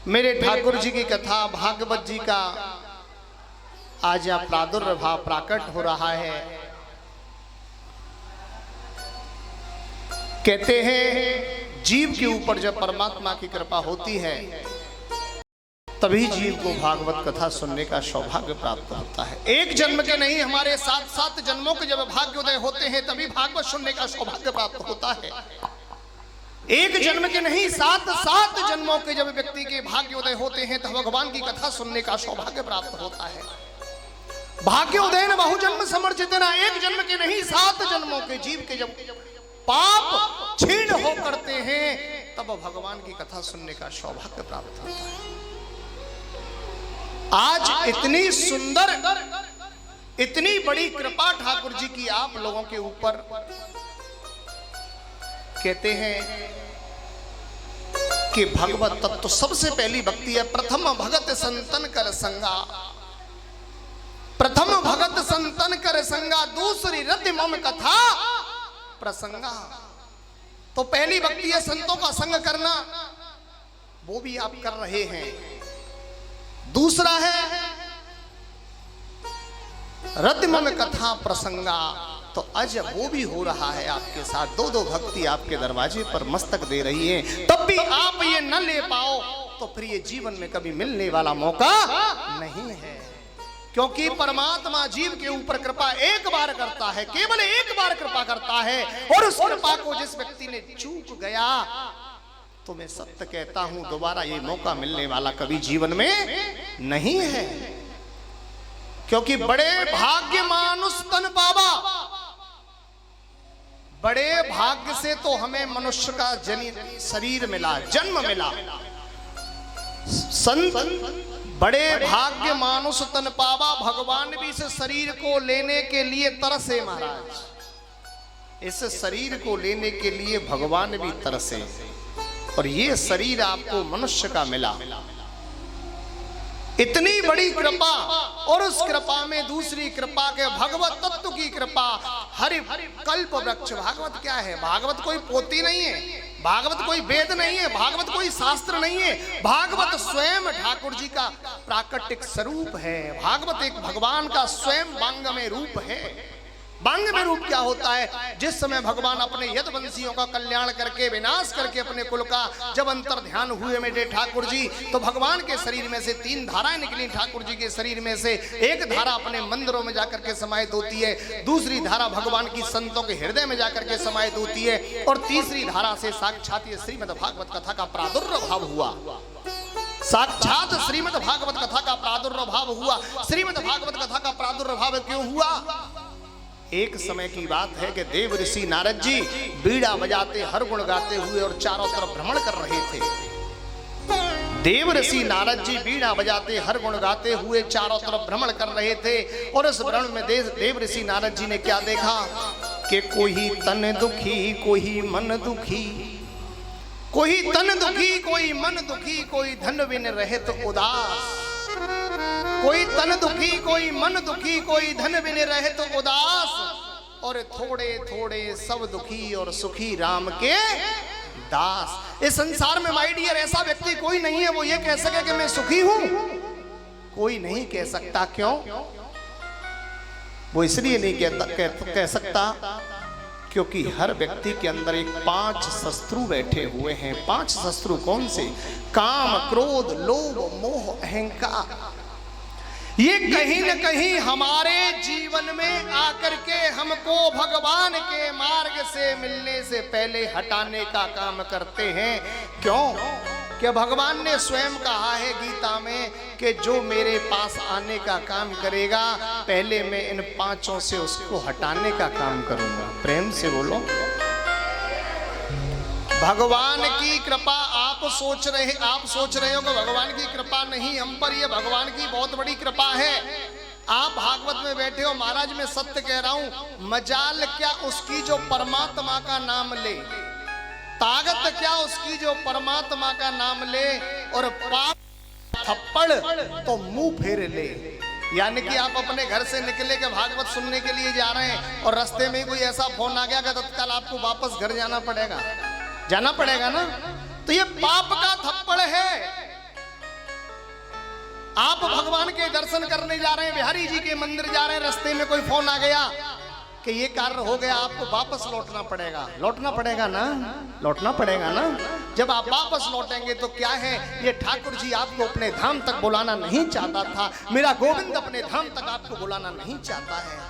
मेरे ठाकुर जी की कथा भागवत जी का आज यह प्रादुर्भाव प्राकट हो रहा है। कहते हैं जीव के ऊपर जब परमात्मा की कृपा होती है तभी जीव को भागवत कथा सुनने का सौभाग्य प्राप्त होता है। एक जन्म के नहीं, हमारे 7-7 जन्मों के जब भाग्योदय होते हैं तभी भागवत सुनने का सौभाग्य प्राप्त होता है। एक जन्म के नहीं, 7-7 जन्मों के जब व्यक्ति के भाग्योदय होते हैं तो भगवान की कथा सुनने का सौभाग्य प्राप्त होता है। भाग्योदय न बहुजन्म समर्जित ना, एक जन्म के नहीं 7 जन्मों के जीव के जब पाप क्षीण हो करते हैं तब भगवान की कथा सुनने का सौभाग्य प्राप्त होता है। आज इतनी सुंदर, इतनी बड़ी कृपा ठाकुर जी की आप लोगों के ऊपर। कहते हैं कि भगवत तत्व सबसे पहली भक्ति है। प्रथम भगत संतन कर संगा, प्रथम भगत संतन कर संगा, दूसरी रति मम कथा प्रसंगा। तो पहली भक्ति है संतों का संग करना, वो भी आप कर रहे हैं। दूसरा है रति मम कथा प्रसंगा, तो आज वो भी हो रहा है आपके साथ। 2-2 भक्ति आपके दरवाजे पर मस्तक दे रही है, तब भी आप ये न ले पाओ तो फिर ये जीवन में कभी मिलने वाला मौका नहीं है। क्योंकि परमात्मा जीव के ऊपर कृपा एक बार करता है, केवल एक बार कृपा करता है, और उस कृपा को जिस व्यक्ति ने चूक गया तो मैं सत्य कहता हूं दोबारा ये मौका मिलने वाला कभी जीवन में नहीं है। क्योंकि बड़े भाग्य मानुष तन पावा, बड़े भाग्य से तो हमें मनुष्य का शरीर मिला, जन्म मिला। संत बड़े भाग्य मानुष तन पावा, भगवान भी इस शरीर को लेने के लिए तरसे महाराज। इस शरीर को लेने के लिए भगवान भी तरसे, और ये शरीर आपको मनुष्य का मिला। इतनी बड़ी कृपा, और उस कृपा में दूसरी कृपा के भगवत तत्व की कृपा। हरि कल्प वृक्ष भागवत क्या है? भागवत कोई पोती नहीं है, भागवत कोई वेद नहीं है, भागवत कोई शास्त्र नहीं है। भागवत स्वयं ठाकुर जी का प्राकृतिक स्वरूप है। भागवत एक भगवान का स्वयं वांग में रूप है। वांग में रूप क्या होता है? जिस समय भगवान अपने यदुवंशियों का कल्याण करके, विनाश करके अपने कुल का जब अंतर ध्यान हुए मेरे ठाकुर जी, तो भगवान के शरीर में से 3 धाराएं निकली। ठाकुर जी के शरीर में से एक धारा अपने मंदिरों में जाकर के समाहित होती है, दूसरी धारा भगवान की संतों के हृदय में जाकर के समाहित होती है, और तीसरी धारा से साक्षात ये श्रीमद् भागवत कथा का प्रादुर्भाव हुआ। साक्षात श्रीमद् भागवत कथा का प्रादुर्भाव हुआ। श्रीमद् भागवत कथा का प्रादुर्भाव क्यों हुआ? एक समय की बात है कि देव ऋषि नारद जी बीड़ा बजाते, हर गुण गाते हुए और चारों तरफ भ्रमण कर रहे थे। देव ऋषि नारद जी बीड़ा बजाते, हर गुण गाते हुए चारों तरफ भ्रमण कर रहे थे, और इस भ्रमण में देव ऋषि नारद जी ने क्या देखा कि कोई तन दुखी, कोई मन दुखी, कोई तन दुखी, कोई मन दुखी, कोई धन बिन रहे तो उदास। कोई तन दुखी, कोई मन दुखी, कोई धन बिन रहे तो उदास, और थोड़े थोड़े सब दुखी और सुखी राम के दास। इस संसार में माय डियर ऐसा व्यक्ति कोई नहीं है वो ये कह सके कि मैं सुखी हूं। कोई नहीं कह सकता। क्यों? वो इसलिए नहीं कह सकता क्योंकि हर व्यक्ति के अंदर एक 5 शत्रु बैठे हुए हैं। 5 शत्रु कौन से? काम, क्रोध, लोभ, मोह, अहंकार। ये कहीं न कहीं हमारे जीवन में आकर के हमको भगवान के मार्ग से मिलने से पहले हटाने का काम करते हैं। क्यों? कि भगवान ने स्वयं कहा है गीता में कि जो मेरे पास आने का काम करेगा पहले मैं इन 5 से उसको हटाने का काम करूंगा। प्रेम से बोलो। भगवान की कृपा आप सोच रहे हो कि भगवान की कृपा नहीं हम पर, ये भगवान की बहुत बड़ी कृपा है। आप भागवत में बैठे हो महाराज, मैं सत्य कह रहा हूं, मजाल क्या उसकी जो परमात्मा का नाम ले, ताकत क्या उसकी जो परमात्मा का नाम ले, और पाप थप्पड़ तो मुंह फेर ले। यानी कि आप अपने घर से निकले के भागवत सुनने के लिए जा रहे हैं और रास्ते में कोई ऐसा फोन आ गया कि तत्काल आपको वापस घर जाना पड़ेगा ना। तो ये पाप का थप्पड़ है। आप भगवान के दर्शन करने जा रहे हैं, बिहारी जी के मंदिर जा रहे हैं, रास्ते में कोई फोन आ गया कि ये कार्य हो गया, आपको वापस लौटना पड़ेगा। लौटना पड़ेगा ना, लौटना पड़ेगा ना। जब आप वापस लौटेंगे तो क्या है, ये ठाकुर जी आपको अपने धाम तक बुलाना नहीं चाहता था। मेरा गोविंद अपने धाम तक आपको बुलाना नहीं चाहता है।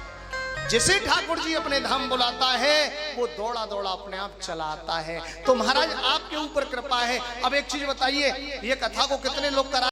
जिसे ठाकुर जी अपने धाम बुलाता है वो दौड़ा दौड़ा अपने आप चला आता है। तो महाराज आपके ऊपर कृपा है। अब एक चीज बताइए, ये कथा को कितने लोग करा